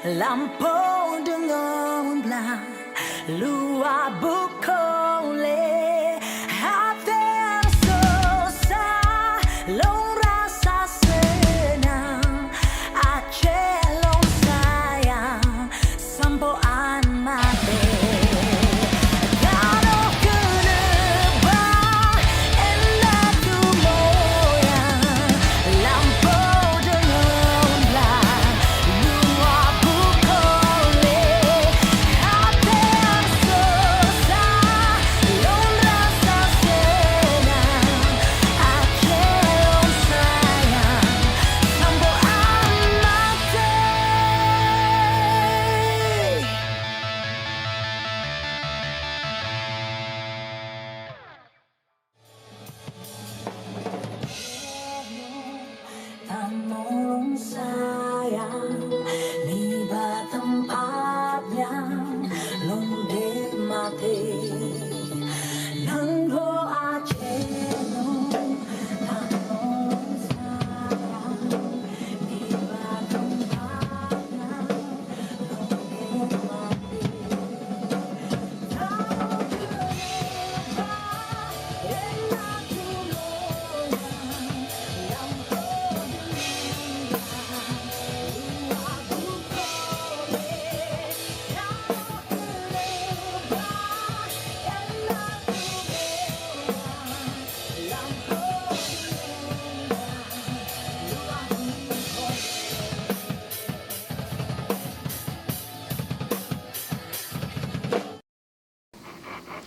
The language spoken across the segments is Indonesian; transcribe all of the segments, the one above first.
Lampu dengan belah luar bukole hati yang susah long rasa senang Aceh long sayang sampoan mati kalau kenebang enak tu moyang lampu dengan belah luar bukole hati yang susah long rasa senang Aceh long sayang sampoan mati. Tamu sayang niba tempatnya londe mati nanggo Aceh no tamu sayang niba tempatnya londe mati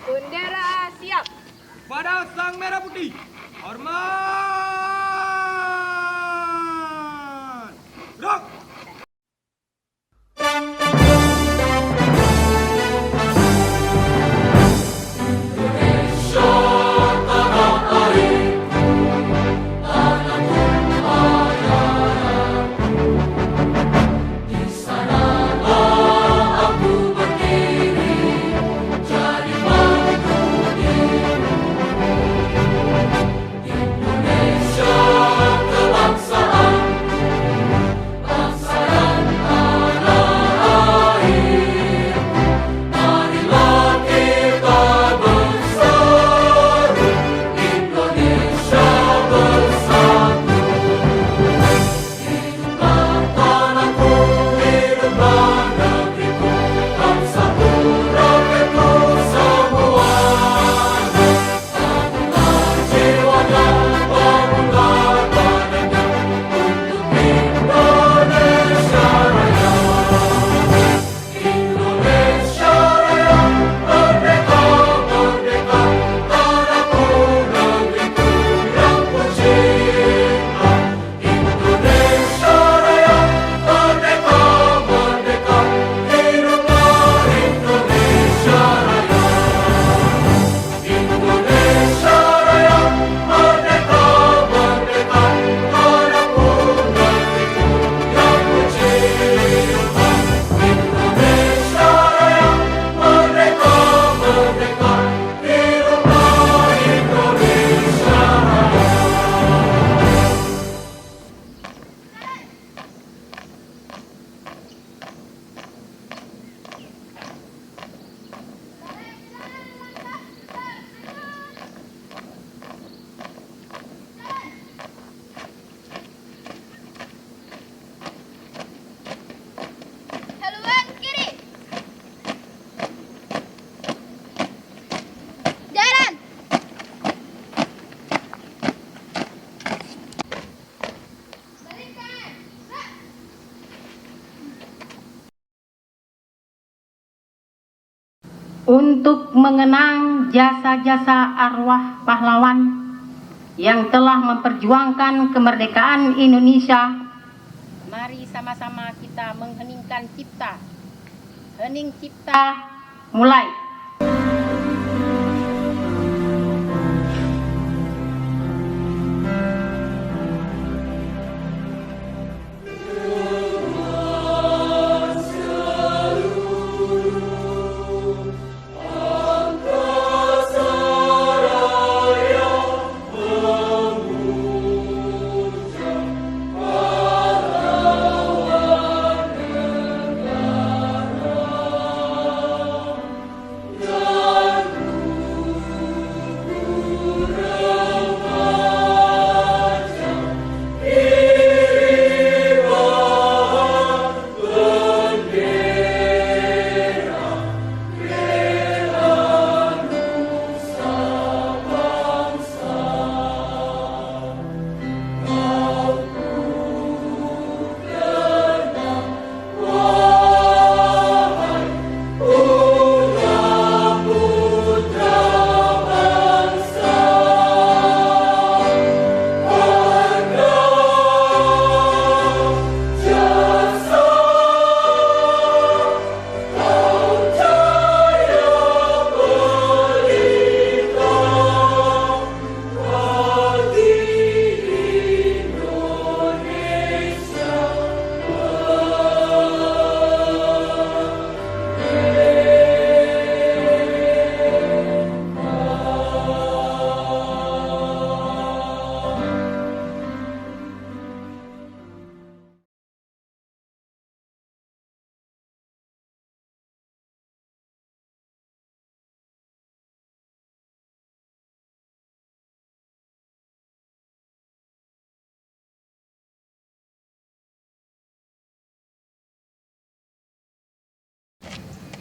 Bendera siap. Pada sang merah putih, hormat! Gerak! Haluan kiri. Jalan. Balikan. Untuk mengenang jasa-jasa arwah pahlawan yang telah memperjuangkan kemerdekaan Indonesia, mari sama-sama kita mengheningkan cipta. Hening cipta, mulai.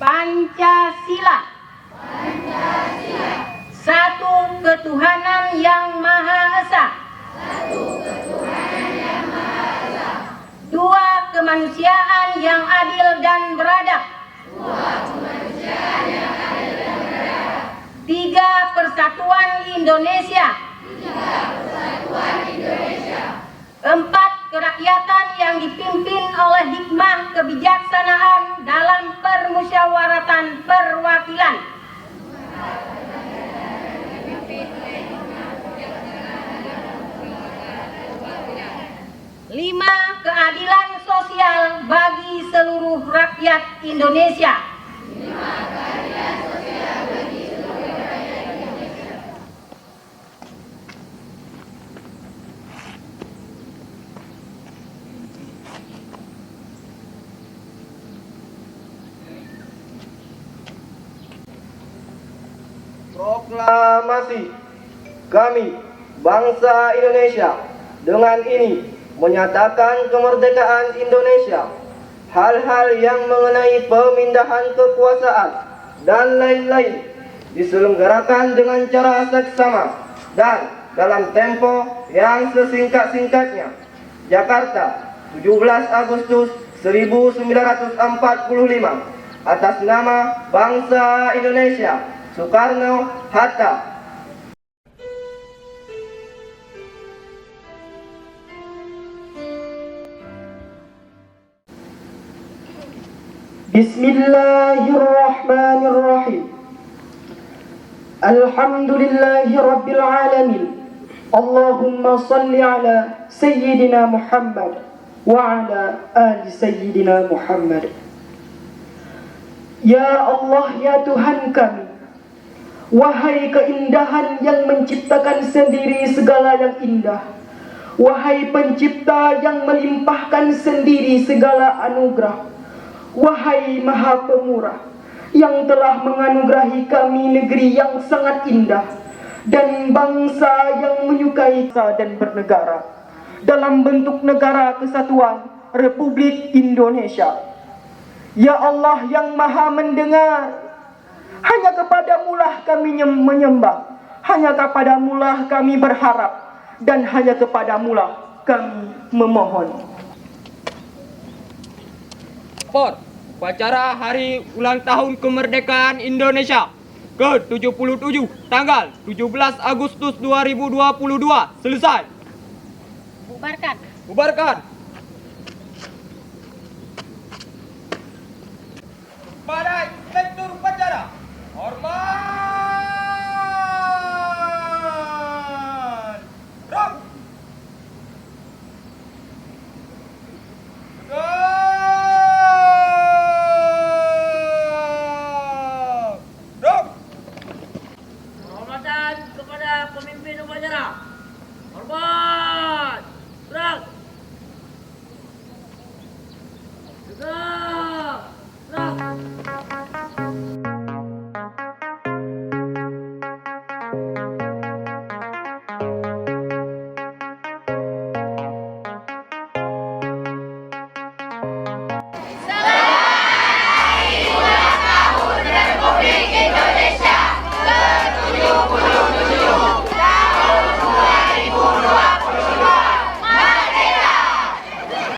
Pancasila. Satu ketuhanan yang Maha Esa. Dua kemanusiaan yang adil dan beradab. Tiga persatuan Indonesia. Empat kerakyatan yang dipimpin oleh hikmah kebijaksanaan dalam permusyawaratan perwakilan. Lima, keadilan sosial bagi seluruh rakyat Indonesia. Proklamasi kami, bangsa Indonesia, dengan ini menyatakan kemerdekaan Indonesia. Hal-hal yang mengenai pemindahan kekuasaan dan lain-lain diselenggarakan dengan cara seksama dan dalam tempo yang sesingkat-singkatnya. Jakarta, 17 Agustus 1945. Atas nama bangsa Indonesia, Soekarno-Hatta. Bismillahirrahmanirrahim. Alhamdulillahi Rabbil Alamin. Allahumma salli ala Sayyidina Muhammad wa ala ali Sayyidina Muhammad. Ya Allah, ya Tuhan kami, wahai keindahan yang menciptakan sendiri segala yang indah, wahai pencipta yang melimpahkan sendiri segala anugerah, wahai Maha Pemurah yang telah menganugerahi kami negeri yang sangat indah dan bangsa yang menyukai dan bernegara dalam bentuk negara kesatuan Republik Indonesia. Ya Allah yang Maha mendengar, hanya kepadamulah kami menyembah, hanya kepadamulah kami berharap, dan hanya kepadamulah kami memohon. Upacara Hari Ulang Tahun Kemerdekaan Indonesia ke-77 tanggal 17 Agustus 2022 selesai. Bubarkan. Bubarkan.